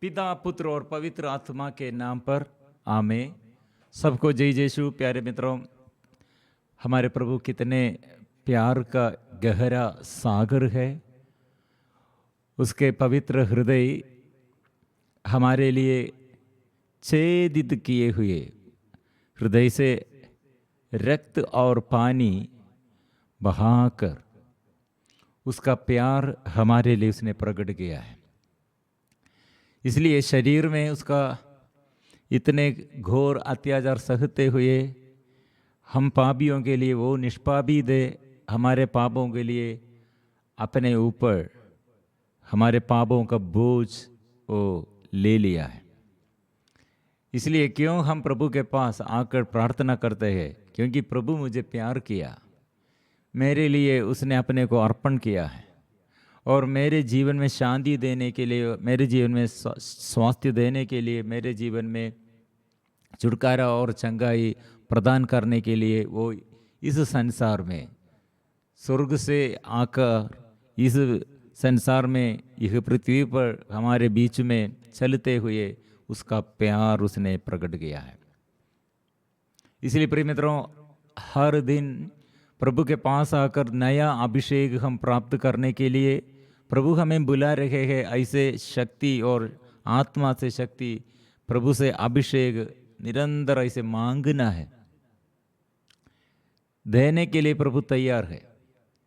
पिता पुत्र और पवित्र आत्मा के नाम पर आमीन। सबको जय यीशु। प्यारे मित्रों, हमारे प्रभु कितने प्यार का गहरा सागर है। उसके पवित्र हृदय हमारे लिए छेदित किए हुए हृदय से रक्त और पानी बहाकर उसका प्यार हमारे लिए उसने प्रकट किया है। इसलिए शरीर में उसका इतने घोर अत्याचार सहते हुए हम पापियों के लिए वो निष्पापी दे हमारे पापों के लिए अपने ऊपर हमारे पापों का बोझ वो ले लिया है। इसलिए क्यों हम प्रभु के पास आकर प्रार्थना करते हैं? क्योंकि प्रभु मुझे प्यार किया, मेरे लिए उसने अपने को अर्पण किया है और मेरे जीवन में शांति देने के लिए, मेरे जीवन में स्वास्थ्य देने के लिए, मेरे जीवन में छुटकारा और चंगाई प्रदान करने के लिए वो इस संसार में स्वर्ग से आकर इस संसार में यह पृथ्वी पर हमारे बीच में चलते हुए उसका प्यार उसने प्रकट किया है। इसलिए प्रिय मित्रों, हर दिन प्रभु के पास आकर नया अभिषेक हम प्राप्त करने के लिए प्रभु हमें बुला रहे हैं। ऐसे शक्ति और आत्मा से शक्ति, प्रभु से अभिषेक निरंतर ऐसे मांगना है, देने के लिए प्रभु तैयार है।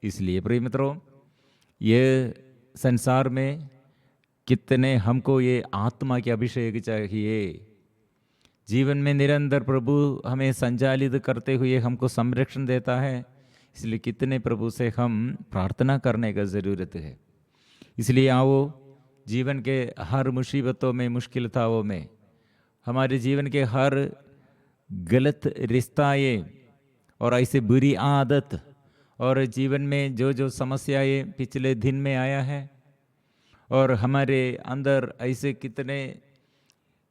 इसलिए प्रिय मित्रों, ये संसार में कितने हमको ये आत्मा के अभिषेक चाहिए। जीवन में निरंतर प्रभु हमें संचालित करते हुए हमको संरक्षण देता है। इसलिए कितने प्रभु से हम प्रार्थना करने का ज़रूरत है। इसलिए आओ, जीवन के हर मुसीबतों में, मुश्किलताओं में, हमारे जीवन के हर गलत रिश्ताएं और ऐसे बुरी आदत और जीवन में जो जो समस्याएं पिछले दिन में आया है और हमारे अंदर ऐसे कितने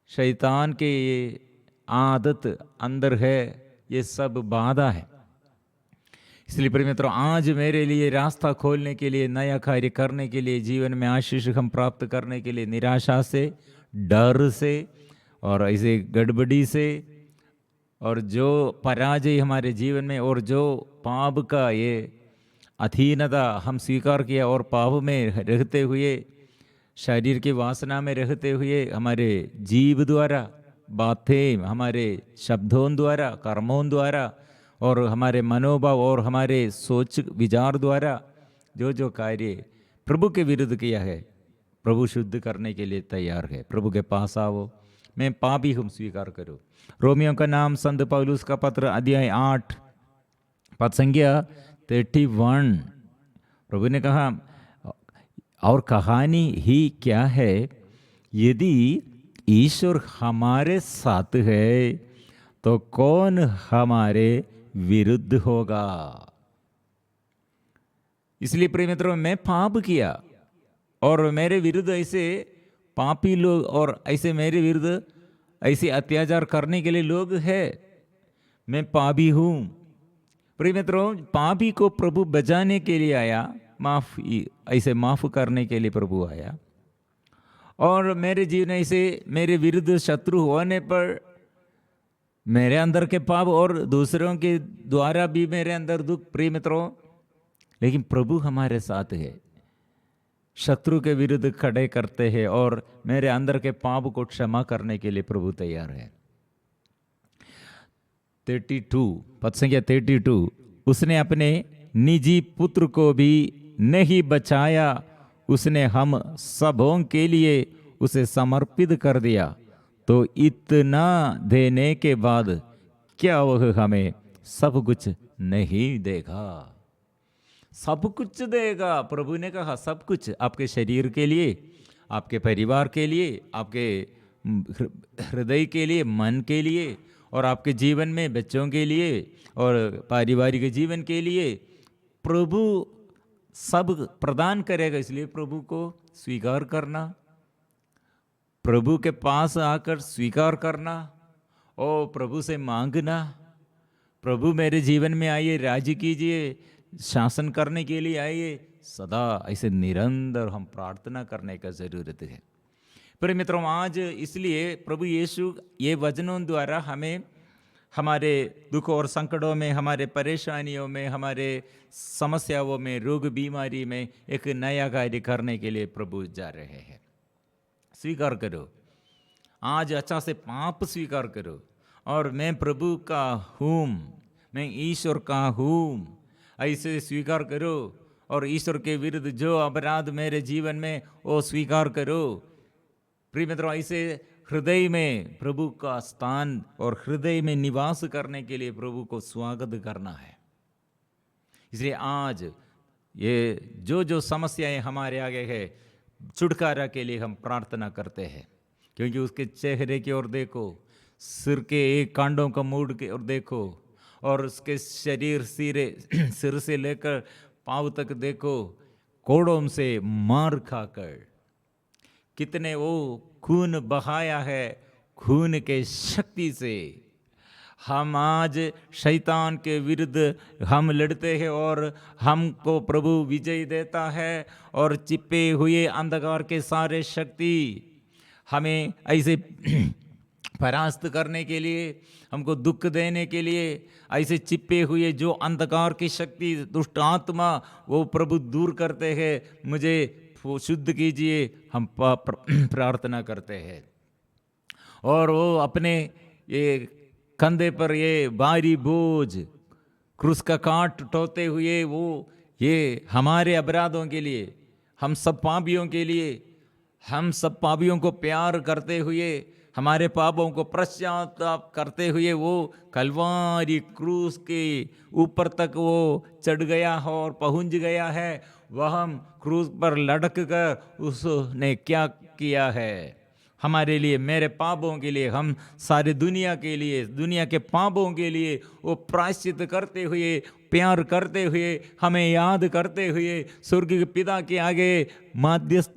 शैतान के ये आदत अंदर है, ये सब बाधा है। इसलिए प्रिय मित्रों, आज मेरे लिए रास्ता खोलने के लिए, नया कार्य करने के लिए, जीवन में आशीष हम प्राप्त करने के लिए, निराशा से, डर से और ऐसे गड़बड़ी से और जो पराजय हमारे जीवन में और जो पाप का ये अधीनता हम स्वीकार किया और पाप में रहते हुए, शरीर की वासना में रहते हुए, हमारे जीव द्वारा, बातें, हमारे शब्दों द्वारा, कर्मों द्वारा और हमारे मनोभाव और हमारे सोच विचार द्वारा जो जो कार्य प्रभु के विरुद्ध किया है, प्रभु शुद्ध करने के लिए तैयार है। प्रभु के पास आओ, मैं पापी हूँ स्वीकार करो। रोमियो का नाम संत पौलुस का पत्र अध्याय 8 पद संख्या 31, प्रभु ने कहा, और कहानी ही क्या है, यदि ईश्वर हमारे साथ है तो कौन हमारे विरुद्ध होगा। इसलिए प्रिय मित्रों, मैं पाप किया और मेरे विरुद्ध ऐसे पापी लोग और ऐसे मेरे विरुद्ध ऐसे अत्याचार करने के लिए लोग हैं। मैं पापी हूँ। प्रिय मित्रों, पापी को प्रभु बचाने के लिए आया, ऐसे माफ करने के लिए प्रभु आया। और मेरे जीवन ऐसे मेरे विरुद्ध शत्रु होने पर मेरे अंदर के पाप और दूसरों के द्वारा भी मेरे अंदर दुख, प्रिय मित्रों, लेकिन प्रभु हमारे साथ है, शत्रु के विरुद्ध खड़े करते हैं और मेरे अंदर के पाप को क्षमा करने के लिए प्रभु तैयार है। 32 पद संख्या 32, उसने अपने निजी पुत्र को भी नहीं बचाया, उसने हम सबों के लिए उसे समर्पित कर दिया, तो इतना देने के बाद क्या वह हमें सब कुछ नहीं देगा? सब कुछ देगा। प्रभु ने कहा सब कुछ, आपके शरीर के लिए, आपके परिवार के लिए, आपके हृदय के लिए, मन के लिए और आपके जीवन में बच्चों के लिए और पारिवारिक जीवन के लिए प्रभु सब प्रदान करेगा। इसलिए प्रभु को स्वीकार करना, प्रभु के पास आकर स्वीकार करना और प्रभु से मांगना, प्रभु मेरे जीवन में आइए, राज्य कीजिए, शासन करने के लिए आइए। सदा ऐसे निरंतर हम प्रार्थना करने का ज़रूरत है। प्रिय मित्रों, आज इसलिए प्रभु यीशु ये वचनों द्वारा हमें हमारे दुख और संकटों में, हमारे परेशानियों में, हमारे समस्याओं में, रोग बीमारी में एक नया कार्य करने के लिए प्रभु जा रहे हैं। स्वीकार करो, आज अच्छा से पाप स्वीकार करो और मैं प्रभु का हूँ, मैं ईश्वर का हूँ, ऐसे स्वीकार करो। और ईश्वर के विरुद्ध जो अपराध मेरे जीवन में वो स्वीकार करो। प्रिय मित्रों, ऐसे हृदय में प्रभु का स्थान और हृदय में निवास करने के लिए प्रभु को स्वागत करना है। इसलिए आज ये जो समस्याएं हमारे आगे है, छुटकारा के लिए हम प्रार्थना करते हैं, क्योंकि उसके चेहरे की ओर देखो, सिर के एक कांडों का मूड की ओर देखो, और उसके शरीर सिर से लेकर पांव तक देखो, कोड़ों से मार खाकर कितने वो खून बहाया है। खून के शक्ति से हम आज शैतान के विरुद्ध हम लड़ते हैं और हमको प्रभु विजय देता है। और छिपे हुए अंधकार के सारे शक्ति हमें ऐसे परास्त करने के लिए, हमको दुख देने के लिए, ऐसे छिपे हुए जो अंधकार की शक्ति, दुष्ट आत्मा, वो प्रभु दूर करते हैं। मुझे शुद्ध कीजिए, हम प्रार्थना करते हैं। और वो अपने ये कंधे पर ये भारी बोझ क्रूस का कांट ढोते हुए, वो ये हमारे अपराधों के लिए, हम सब पापियों के लिए, हम सब पापियों को प्यार करते हुए, हमारे पापों को पश्चाताप करते हुए वो कलवारी क्रूस के ऊपर तक वो चढ़ गया है और पहुंच गया है। वह हम क्रूस पर लटक कर उसने क्या किया है हमारे लिए, मेरे पापों के लिए, हम सारी दुनिया के लिए, दुनिया के पापों के लिए वो प्रायश्चित करते हुए, प्यार करते हुए, हमें याद करते हुए स्वर्गीय पिता के आगे मध्यस्थ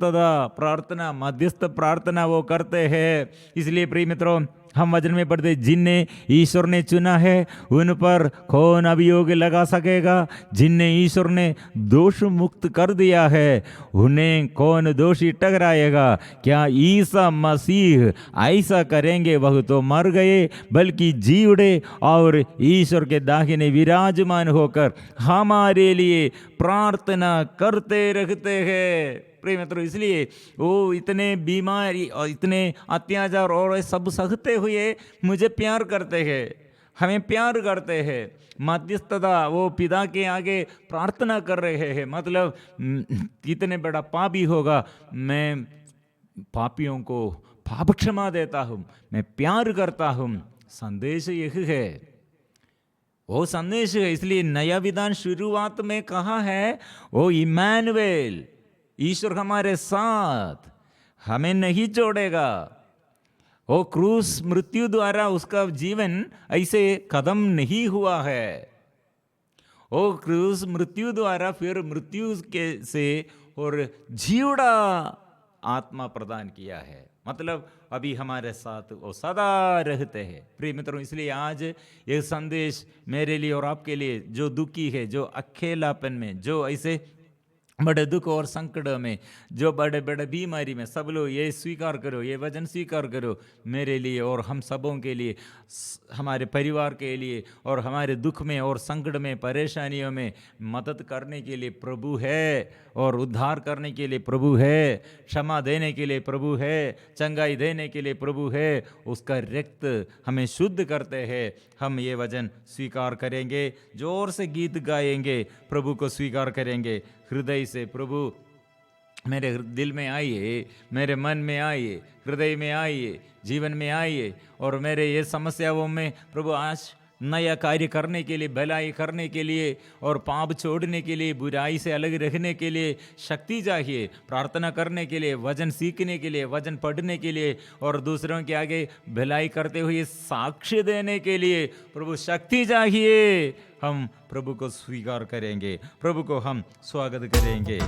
प्रार्थना वो करते हैं। इसलिए प्रिय मित्रों, हम वचन में पढ़ते, जिन्हें ईश्वर ने चुना है उन पर कौन अभियोग लगा सकेगा? जिन्हें ईश्वर ने दोष मुक्त कर दिया है उन्हें कौन दोषी ठहराएगा? क्या ईसा मसीह ऐसा करेंगे? वह तो मर गए, बल्कि जी उठे और ईश्वर के दाहिने विराजमान होकर हमारे लिए प्रार्थना करते रहते हैं। प्रिय मित्रों, इसलिए वो इतने बीमारी और इतने अत्याचार और सब सहते हुए मुझे प्यार करते हैं, हमें प्यार करते हैं। मध्यस्थता वो पिता के आगे प्रार्थना कर रहे हैं। मतलब कितने बड़ा पापी होगा, मैं पापियों को पाप क्षमा देता हूँ, मैं प्यार करता हूँ। संदेश यही है, वो संदेश है। इसलिए नया विधान शुरुआत में कहा है, वो इम्मानुएल, ईश्वर हमारे साथ, हमें नहीं छोड़ेगा। वो क्रूस मृत्यु द्वारा उसका जीवन ऐसे खत्म नहीं हुआ है। वो क्रूस मृत्यु द्वारा फिर मृत्यु के से और जीवड़ा आत्मा प्रदान किया है। मतलब अभी हमारे साथ वो सदा रहते हैं। प्रिय मित्रों, इसलिए आज ये संदेश मेरे लिए और आपके लिए, जो दुखी है, जो अकेलापन में, जो ऐसे बड़े दुख और संकट में, जो बड़े बड़े बीमारी में, सब लोग ये स्वीकार करो, ये वचन स्वीकार करो मेरे लिए और हम सबों के लिए, हमारे परिवार के लिए, और हमारे दुख में और संकट में, परेशानियों में मदद करने के लिए प्रभु है, और उद्धार करने के लिए प्रभु है, क्षमा देने के लिए प्रभु है, चंगाई देने के लिए प्रभु है। उसका रक्त हमें शुद्ध करते हैं। हम ये वचन स्वीकार करेंगे, जोर से गीत गाएंगे, प्रभु को स्वीकार करेंगे हृदय से। प्रभु मेरे दिल में आइए, मेरे मन में आइए, हृदय में आइए, जीवन में आइए, और मेरे ये समस्याओं में प्रभु आज नया कार्य करने के लिए, भलाई करने के लिए, और पाप छोड़ने के लिए, बुराई से अलग रहने के लिए शक्ति चाहिए, प्रार्थना करने के लिए, वचन सीखने के लिए, वचन पढ़ने के लिए, और दूसरों के आगे भलाई करते हुए साक्ष्य देने के लिए प्रभु शक्ति चाहिए। हम प्रभु को स्वीकार करेंगे, प्रभु को हम स्वागत करेंगे।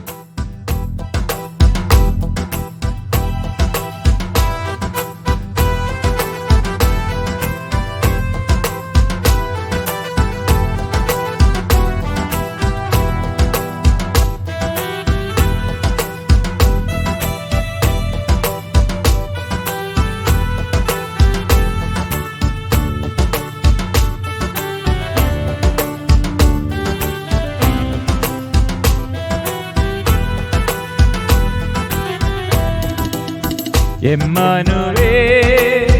इम्मानुएल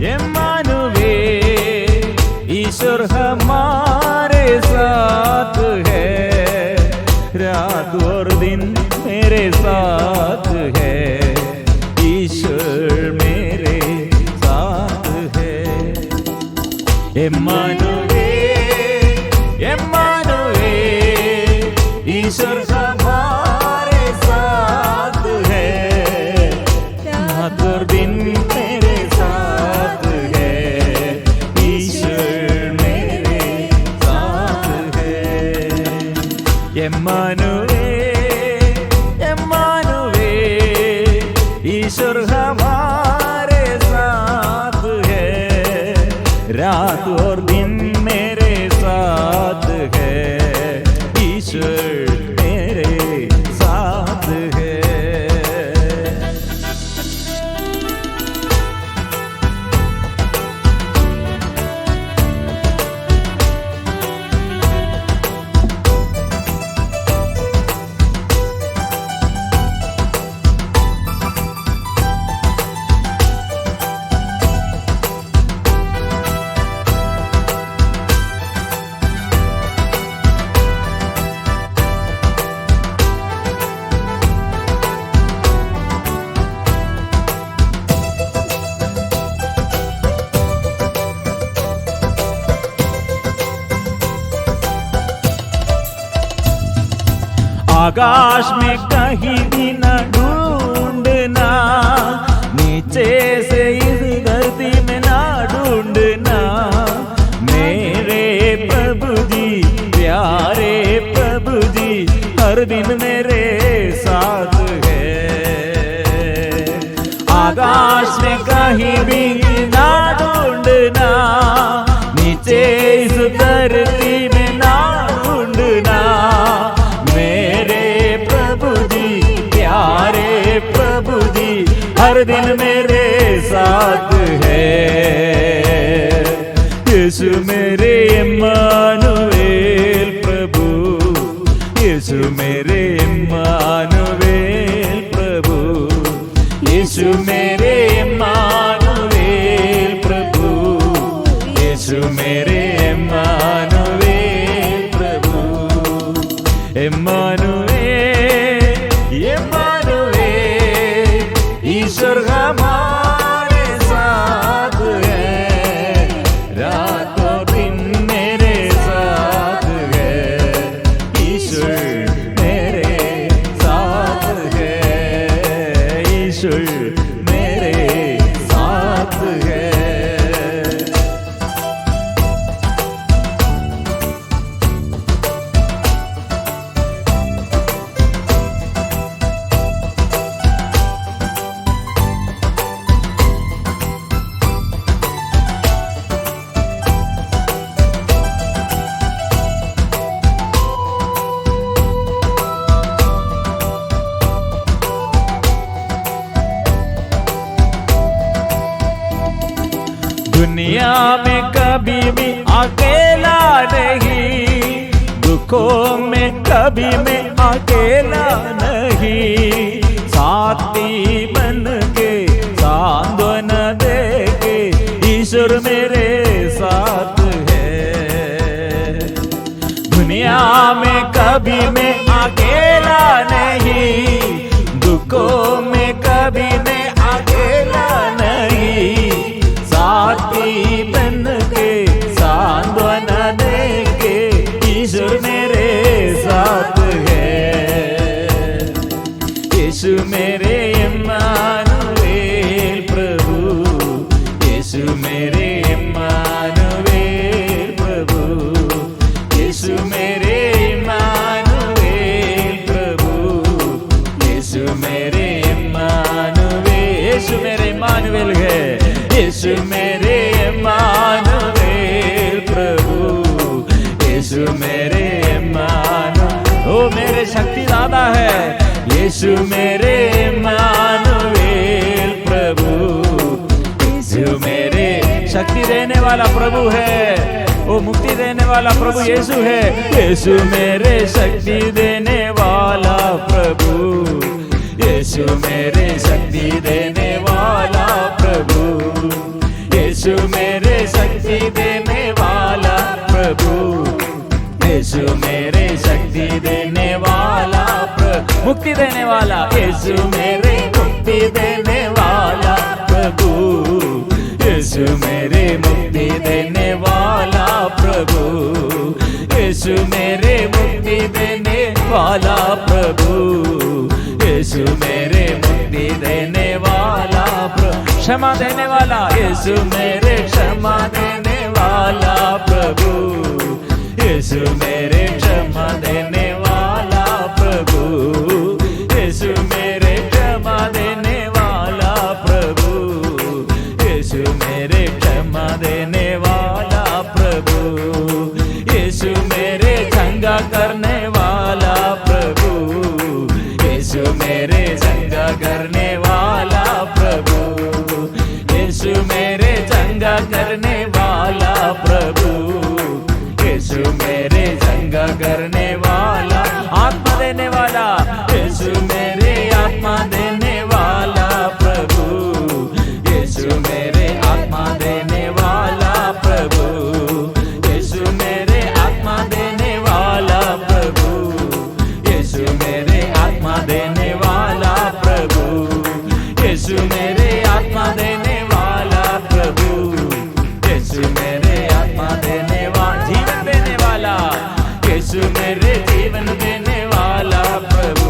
इम्मानुएल, ईश्वर हमारे साथ है, रात और दिन मेरे साथ है, ईश्वर मेरे साथ है। इम्मानुएल इम्मानुएल, ईश्वर हमारे साथ है, रात और दिन मेरे साथ है, ईश्वर मेरे साथ है। इम्मानुएल इम्मानुएल, ईश्वर हमारे साथ है, रात और दिन मेरे साथ है, ईश्वर मेरे साथ है। आकाश में कहीं भी न ढूंढना, नीचे से इस धरती में ना ढूंढना, मेरे प्रभु जी प्यारे प्रभु जी हर दिन मेरे साथ है। आकाश में कहीं भी ना ढूंढना, नीचे इस धरती में ना ढूंढना, मेरे प्रभु जी प्यारे प्रभु जी हर दिन मेरे साथ है। यीशु मेरे इम्मानुएल प्रभु, यीशु मेरे इम्मानुएल प्रभु, यीशु मेरे इम्मानुएल प्रभु, यीशु मेरे इम्मानुएल प्रभु। इम्मानुएल इम्मानुएल, ईश्वर हमारे साथ है, रात और दिन मेरे साथ है, ईश्वर मेरे साथ है, ईश्वर मेरे साथ है। दुनिया में कभी भी अकेला नहीं, दुखों में कभी मैं अकेला नहीं, साथी बन के सांत्वना दे के ईश्वर मेरे साथ है। दुनिया में कभी मैं अकेला नहीं, दुखों में कभी मैं अकेला नहीं, साथी बन के सांत्वना दे के ईश्वर मेरे साथ है। यीशु मेरे इम्मानुएल प्रभु, यीशु मेरे इम्मानुएल प्रभु, यीशु मेरे इम्मानुएल प्रभु, यीशु मेरे इम्मानुएल, यीशु मेरे इम्मानुएल है, यीशु मेरे इम्मानुएल प्रभु, यीशु मेरे इम्मानुएल, ओ मेरे शक्ति दाता है, यीशु मेरे इम्मानुएल प्रभु, यीशु मेरे शक्ति देने वाला प्रभु है, वो मुक्ति देने वाला प्रभु यीशु है। यीशु मेरे शक्ति देने वाला प्रभु, यीशु मेरे शक्ति देने वाला मुक्ति देने वाला, यीशु मेरे मुक्ति देने वाला प्रभु, यीशु मेरे मुक्ति देने वाला प्रभु, यीशु मेरे मुक्ति देने वाला प्रभु, यीशु मेरे मुक्ति देने वाला प्रभु, क्षमा देने वाला, यीशु मेरे क्षमा देने वाला प्रभु, यीशु मेरे क्षमा देने वाला प्रभु, यीशु मेरे क्षमा देने वाला प्रभु, यीशु मेरे क्षमा देने वाला प्रभु, यीशु मेरे चंगा करने वाला प्रभु, यीशु मेरे चंगा करने वाला प्रभु, यीशु मेरे चंगा करने वाला प्रभु, यीशु मेरे चंगा करने वाला, आत्मा देने वाला, यीशु मेरे आत्मा देने वाला प्रभु, यीशु मेरे आत्मा देने वाला प्रभु, यीशु मेरे आत्मा देने वाला प्रभु, यीशु मेरे आत्मा देने वाला प्रभु, यीशु मेरे आत्मा देने वाला प्रभु, यीशु मेरे आत्मा देने वाला, जीवन देने वाला, यीशु मेरे जीवन देने वाला प्रभु,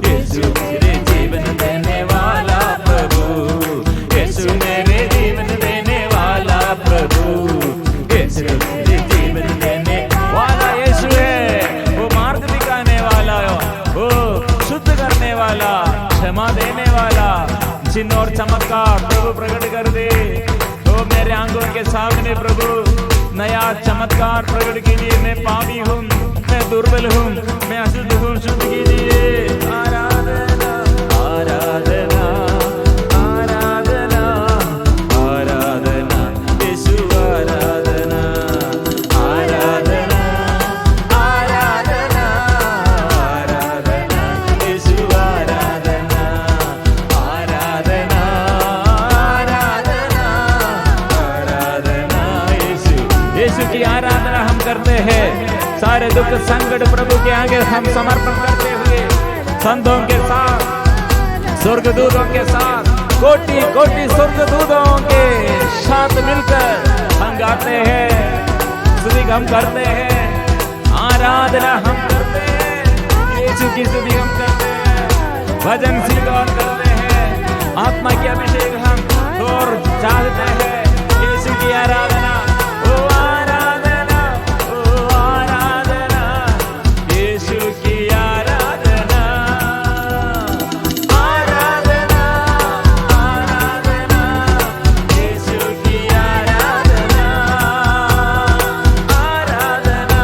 यीशु मेरे जीवन देने वाला प्रभु, यीशु मेरे जीवन देने वाला प्रभु, यीशु मेरे जीवन देने वाला यीशु है। वो मार्ग दिखाने वाला, वो शुद्ध करने वाला, क्षमा देने वाला, चिन्ह और चमत्कार प्रभु प्रकट कर दे। तो मेरे आंगों के सामने प्रभु नया चमत्कार प्रकट कीजिए। मैं पापी हूँ, मैं दुर्बल हूँ, मैं अशुद्ध हूँ, शुद्ध कीजिए। आराधना आराधना आराधना आराधना यीशु आराधना आराधना आराधना आराधना यीशु आराधना आराधना आराधना आराधना यीशु की आराधना हम करते हैं। सारे दुख संकट प्रभु के आगे हम समर्पण करते हुए संतों के साथ, स्वर्गदूतों के साथ, कोटि कोटि स्वर्गदूतों के साथ मिलकर हम गाते हैं, स्तुति हम करते हैं, आराधना हम करते हैं, यीशु की स्तुति हम करते हैं, भजन स्वीकार करते हैं, आत्मा की अभिषेक हम और चाहते हैं। यीशु की आराधना, ओ आराधना, ओ आराधना, यीशु की आराधना, आराधना आराधना, यीशु की आराधना, आराधना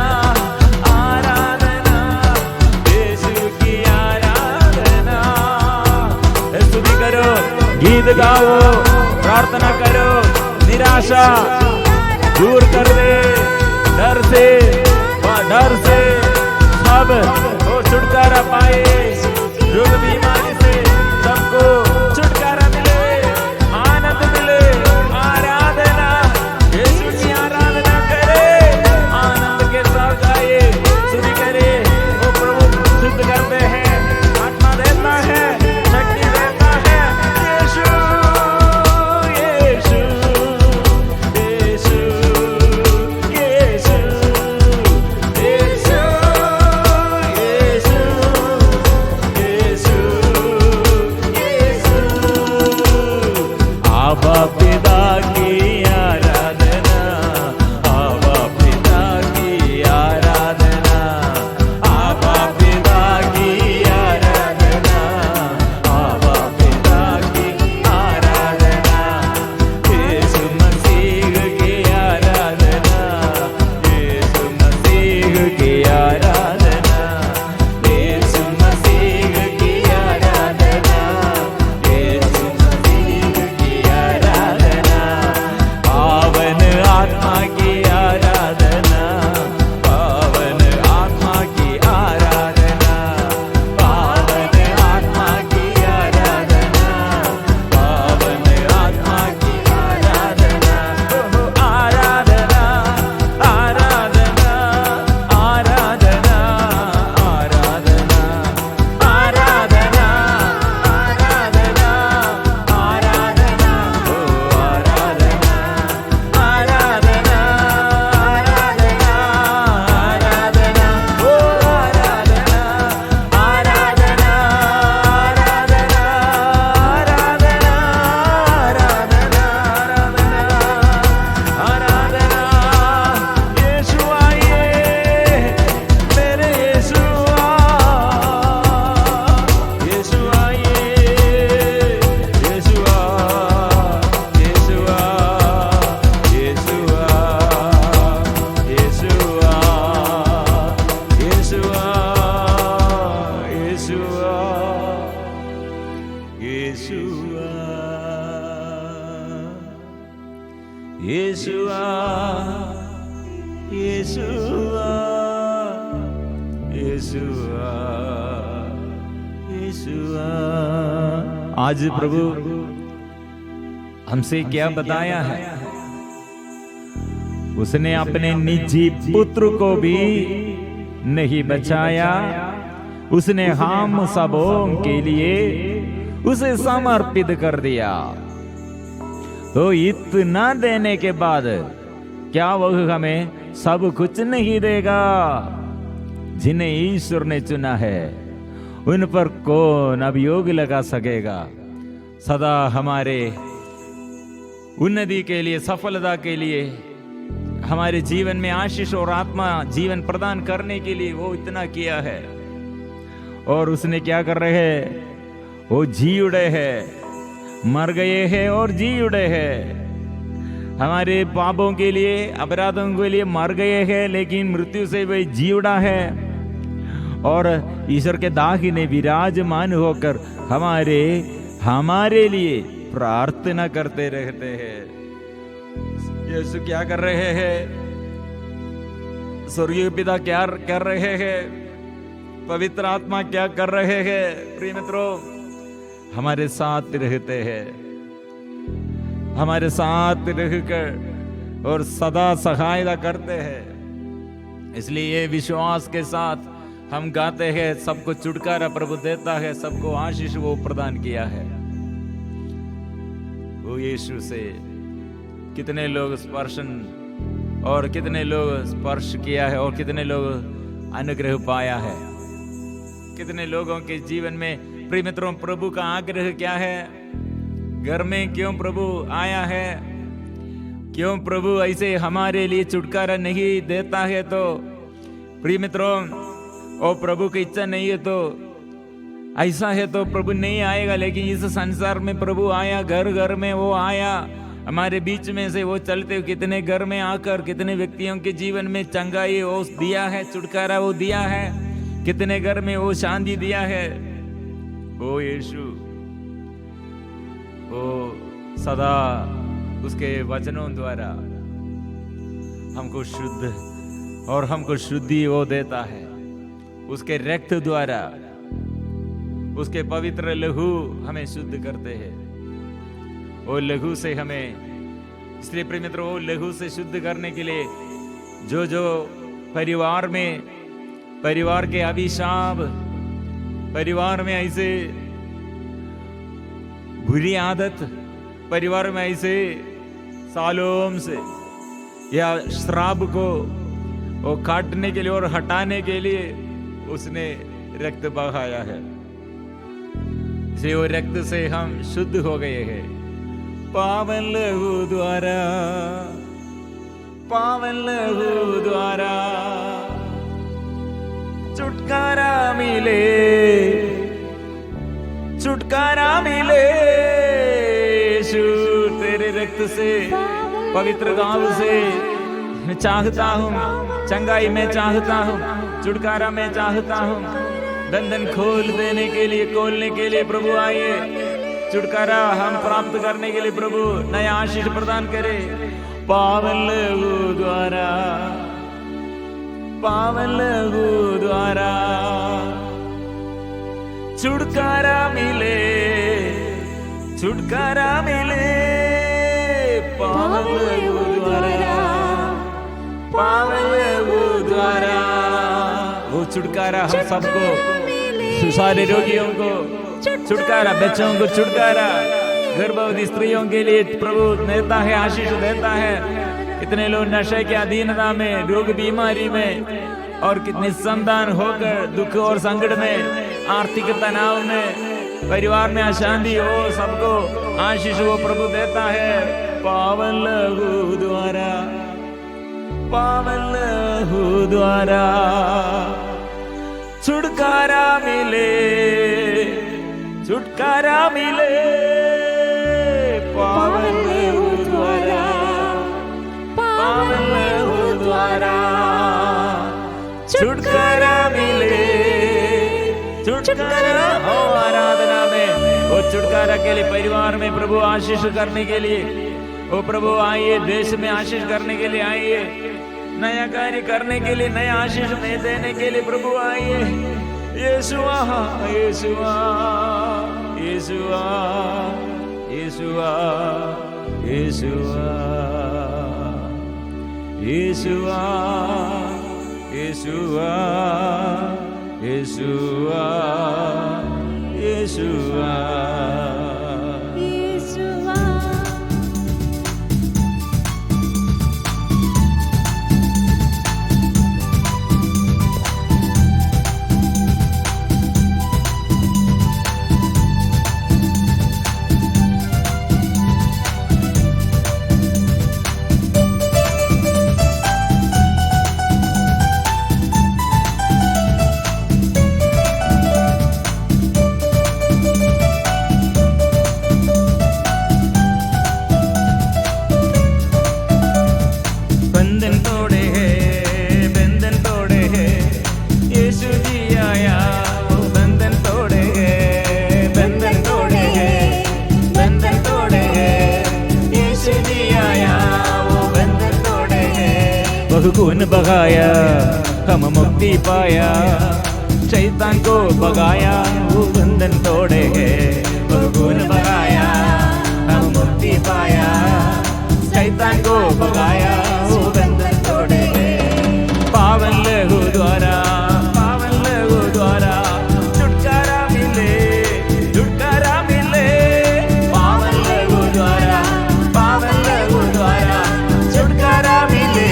आराधना, यीशु की आराधना। स्तुति करो, गीत गाओ, प्रार्थना करो, निराशा दूर कर दे, डर से सब वो छुटकारा पाए, रोग बीमारी से सबको छुटकारा मिले, आनंद मिले। आराधना, यीशु की आराधना करे, आनंद के साथ गाए, स्तुति करे। वो प्रभु शुद्ध करते हैं, आत्मा देता है, शक्ति देता है। यीशु यीशु यीशु यीशु यीशु यीशु यीशुआ, यीशुआ, यीशुआ, यीशुआ, यीशुआ। आज प्रभु हमसे क्या बताया है? उसने अपने निजी पुत्र को भी नहीं बचाया, उसने हम सबों के लिए उसे समर्पित कर दिया। तो इतना देने के बाद क्या वह हमें सब कुछ नहीं देगा? जिन्हें ईश्वर ने चुना है उन पर कौन अभियोग लगा सकेगा? सदा हमारे उन्नति के लिए, सफलता के लिए, हमारे जीवन में आशीष और आत्मा जीवन प्रदान करने के लिए वो इतना किया है। और उसने क्या कर रहे हैं? वो जी उड़े हैं, मर गए हैं और जी उड़े हैं। हमारे पापों के लिए, अपराधों के लिए मर गए हैं, लेकिन मृत्यु से वे जी उड़ा है और ईश्वर के दाहिने विराजमान होकर हमारे लिए प्रार्थना करते रहते हैं। यीशु क्या कर रहे हैं? स्वर्गीय पिता क्या कर रहे हैं? पवित्र आत्मा क्या कर रहे हैं? प्रिय मित्रों, हमारे साथ रहते हैं, हमारे साथ रहकर और सदा सहायता करते हैं। इसलिए विश्वास के साथ हम गाते हैं, सबको छुटकारा प्रभु देता है, सबको आशीष वो प्रदान किया है। वो यीशु से कितने लोग स्पर्शन और कितने लोग स्पर्श किया है और कितने लोग अनुग्रह पाया है। कितने लोगों के जीवन में प्रिय मित्रों प्रभु का आग्रह क्या है? घर में क्यों प्रभु आया है? क्यों प्रभु ऐसे हमारे लिए छुटकारा नहीं देता है? तो प्रिय मित्रों, और प्रभु की इच्छा नहीं है तो ऐसा है तो प्रभु नहीं आएगा। लेकिन इस संसार में प्रभु आया, घर घर में वो आया, हमारे बीच में से वो चलते हुए कितने घर में आकर कितने व्यक्तियों के जीवन में चंगाई वो दिया है, छुटकारा वो दिया है, कितने घर में वो शांति दिया है। वो यीशु वो सदा उसके वचनों द्वारा हमको शुद्ध और हमको शुद्धि वो देता है। उसके रक्त द्वारा, उसके पवित्र लहू हमें शुद्ध करते हैं। वो लहू से हमें, इसलिए प्रिय मित्रों, वो लहू से शुद्ध करने के लिए जो जो परिवार के अभिशाप, परिवार में ऐसे बुरी आदत, परिवार में ऐसे सालों से या श्राप को वो काटने के लिए और हटाने के लिए उसने रक्त बहाया है। इसलिए वो रक्त से हम शुद्ध हो गए हैं। पावन लहू द्वारा, पावन लहू द्वारा छुटकारा मिले, छुटकारा मिले। यीशु तेरे रक्त से, पवित्र गांव से मैं चाहता हूँ, चंगाई में चाहता हूँ, छुटकारा में चाहता हूँ। बंधन खोल देने के लिए, खोलने के लिए प्रभु आइए। छुटकारा हम प्राप्त करने के लिए प्रभु नया आशीष प्रदान करे। पावन लहू द्वारा, पावन लहू द्वारा छुटकारा मिले, छुटकारा मिले। पावन लहू द्वारा, पावन लहू द्वारा वो छुटकारा हम सबको, सारे रोगियों को छुटकारा, बच्चों को छुटकारा, गर्भवती स्त्रियों के लिए प्रभु देता है, आशीष देता है। इतने लोग नशे के अधीनता में, रोग बीमारी में और कितने संतान होकर दुख और संकट में, आर्थिक तनाव में, परिवार में अशांति हो, सबको आशीष वो प्रभु देता है। पावन लहू द्वारा, पावन लहू द्वारा छुटकारा मिले, छुटकारा मिले। पावन लहू द्वारा, पावन लहू द्वारा छुटकारा मिले, छुटकारा। हो आराधना में वो छुटकारा के लिए, परिवार में प्रभु आशीष करने के लिए, ओ प्रभु आइए, देश में आशीष करने के लिए आइए, नया कार्य करने के लिए, नया आशीष में देने के लिए प्रभु आइए। यीशुआ यीशुआ यीशुआ यीशुआ यीशुआ यीशुआ यीशुआ यीशुआ यीशुआ। खून बगाया हम मुक्ति पाया, शैतान को भगाया वो बंधन तोड़े हैं। खून बगाया हम मुक्ति पाया, शैतान को भगाया वो बंधन तोड़े हैं। पावन लहू द्वारा, पावन लहू द्वारा छुटकारा मिले, छुटकारा मिले। पावन लहू द्वारा, पावन लहू द्वारा छुटकारा मिले,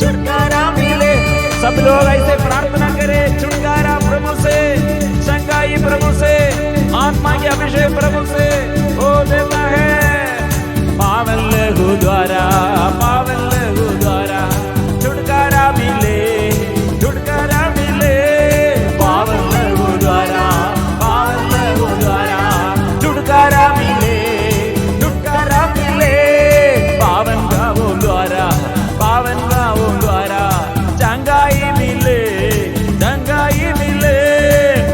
छुटकारा मिले। सब लोग ऐसे प्रार्थना करें, छुटकारा प्रभु से, संगाई प्रभु से, आत्मा के अभिषेक प्रभु से वो देता है। पावन लहू द्वारा, पावन लहू द्वारा छुटकारा मिले, छुटकारा मिले। पावन लहू द्वारा, पावन लहू द्वारा छुटकारा मिले, छुटकारा मिले। पावन गावों द्वारा, पावन गावों द्वारा चंगाई मिले, चंगाई मिले।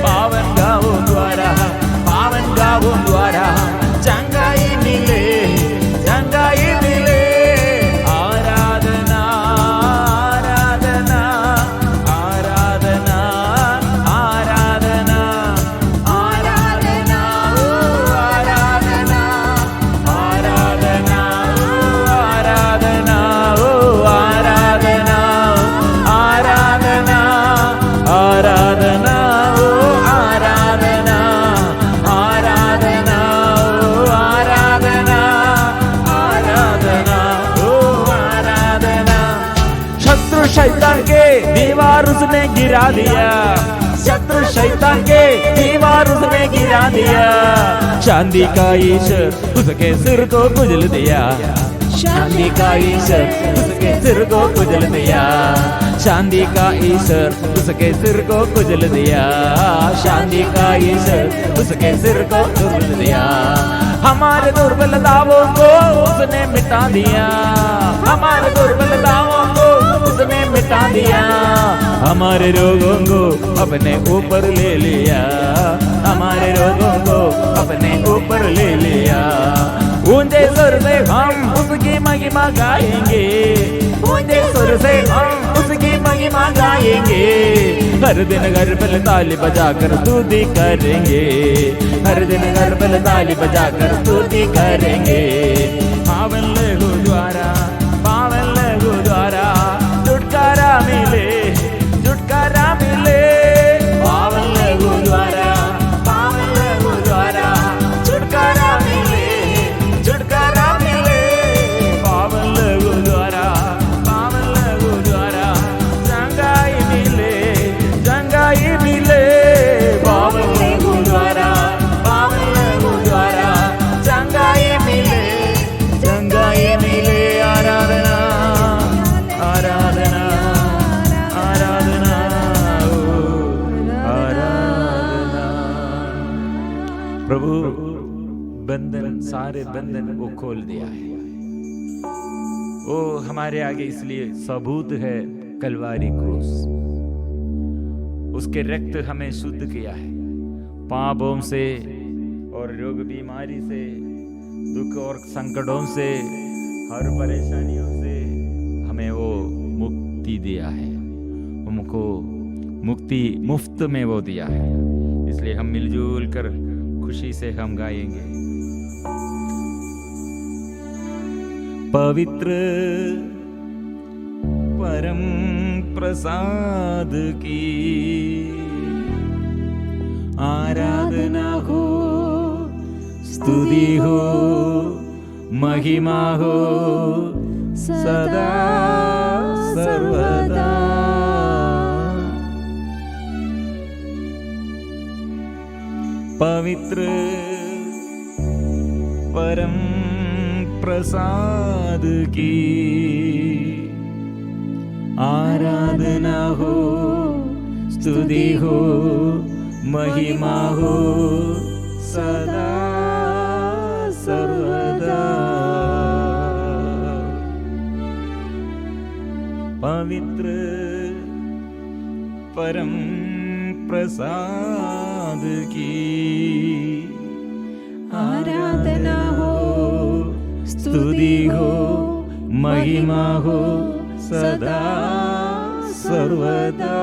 पावन गावों द्वारा, पावन गावों द्वारा चंगाई मिले, चंगाई मिले। आराधना, आराधना, आराधना, आराधना, आराधना, आराधना, आराधना, आराधना, आराधना, आराधना, आराधना, आराधना, आराधना, आराधना, आराधना। शत्रु शैतान के दीवार उसने गिरा दिया, शत्रु शैतान के दीवार उसने गिरा दिया। शांति का ईश्वर उसके सिर को कुचल दिया, शांति का ईश्वर उसके सिर को कुचल दिया। शांति का ईश्वर उसके सिर को कुचल दिया, शांति का ईश्वर उसके सिर को कुचल दिया। हमारे दुर्बलताओं को उसने मिटा दिया, हमारे दुर्बलताओं को उसने मिटा दिया। हमारे रोगों को अपने ऊपर ले लिया, हमारे रोगों को अपने ऊपर ले लिया। ऊंचे सुर से हम उसकी महिमा गाएंगे, ऊंचे सुर से हम उसकी महिमा गाएंगे। हर दिन घर पर ताली बजाकर स्तुति करेंगे, हर दिन घर पर ताली बजाकर स्तुति करेंगे। पावन लहू द्वारा, पावन लहू द्वारा छुटकारा मिले, छुटकारा मिले। पावन लहू द्वारा, पावन लहू द्वारा छुटकारा मिले, छुटकारा मिले। पावन लहू द्वारा, पावन लहू द्वारा चंगाई मिले, चंगाई मिले। पावन लहू द्वारा, पावन लहू द्वारा चंगाई मिले, चंगाई मिले। आराधना, आराधना, आराधना, आराधना। प्रभु बंधन, सारे बंधन को खोल दिया है। वो हमारे आगे इसलिए सबूत है कलवारी क्रूस, उसके रक्त हमें शुद्ध किया है पापों से और रोग बीमारी से, दुख और संकटों से, हर परेशानियों से हमें वो मुक्ति दिया है, हमको मुक्ति मुफ्त में वो दिया है। इसलिए हम मिलजुल कर खुशी से हम गाएंगे। पवित्र परम प्रसाद की आराधना हो, स्तुति हो, महिमा हो सदा सर्वदा। पवित्र परम प्रसाद की आराधना हो, स्तुति हो, महिमा हो सदा सर्वदा। पवित्र परम प्रसाद की आराधना हो, स्तुति हो, महिमा हो सदा सर्वदा।